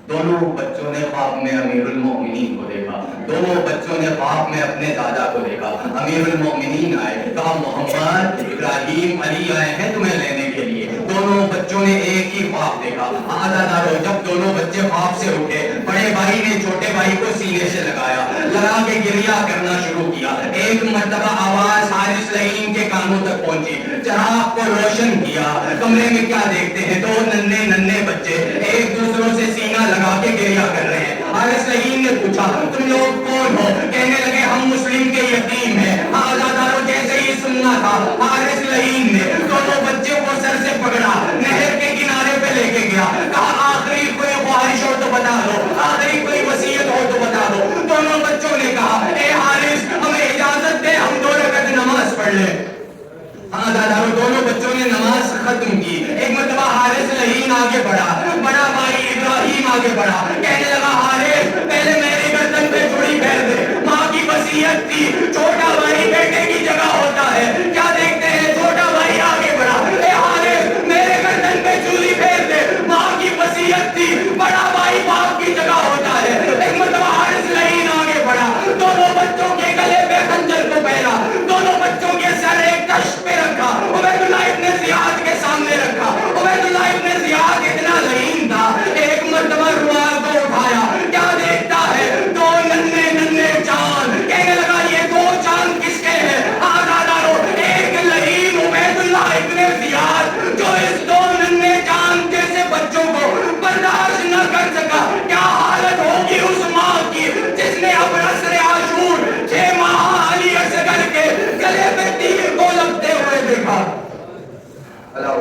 دونوں بچوں نے خواب میں امیر المومنین کو دیکھا، دونوں بچوں نے خواب میں اپنے دادا کو دیکھا۔ امیر المومنین آئے، کہا محمد، ابراہیم، علی آئے ہیں تمہیں لینے کے لیے۔ دونوں بچوں نے ایک ہی خواب دیکھا۔ آزادارو، جب دونوں بچے خواب سے اٹھے، بڑے بھائی نے چھوٹے بھائی کو سینے سے لگایا، لگا کے گریہ کرنا شروع کیا۔ ایک مرتبہ آواز حارث لعین کے کانوں تک پہنچی، چراغ کو روشن کیا، کمرے میں کیا دیکھتے ہیں 2 ننھے بچے ایک دوسروں سے سینہ لگا کے گریہ کر رہے ہیں۔ حارث لعین نے پوچھا تم لوگ کون ہو؟ کہنے لگے ہم مسلم کے یتیم ہیں۔ آزادارو، جیسے ہی سننا تھا، حارث لعین نے دونوں بچے کو سر سے پکڑا، نہر کے کنارے پہ لے کے گیا، کہا آخری کوئی خواہش ہو تو بتا دو، آخری کوئی وصیت ہو تو بتا دو۔ دونوں بچوں نے کہا اے حارث، ہمیں اجازت دے ہم 2 رکعت نماز پڑھ لیں۔ آزادارو، دونوں بچوں نے نماز ختم کی۔ ایک مرتبہ حارث لعین آگے بڑھا، بڑا بھائی ابراہیم آگے بڑھا، کہنے لگا حارث پہلے میرے گردن پہ چھری پھیر دے، ماں کی وصیت تھی چھوٹا بھائی بیٹے کی جگہ ہوتا ہے۔ کیا دیکھتے ہیں، چھوٹا بھائی آگے بڑھا، اے حارث میرے گردن پہ چھری پھیر دے، ماں کی وصیت تھی بڑا بھائی باپ کی جگہ ہوتا ہے۔ ایک مرتبہ حارث لعین آگے بڑھا، دونوں بچوں کے گلے پہ خنجر کو پہنا، دونوں بچوں کے سر ایک کشت پہ رکھا، عبید اللہ ابن زیاد کے سامنے رکھا۔ عبید اللہ ابن زیاد اتنا لعین تھا، ایک مرتبہ رومال کو اٹھایا، کیا دیکھتا ہے 2 ننھے چاند، کہنے لگا یہ 2 چاند کس کے ہیں؟ آزادارو، ایک لعین عبید اللہ ابن زیاد جو اس 2 ننھے چاند جیسے بچوں کو برداشت نہ کر سکا، کیا حالت ہوگی اس ماں کی جس نے اب عصر عاشور 6 ماہ علی اصغر کے گلے پہ تیر کو لگتے ہوئے دیکھا۔ اللہ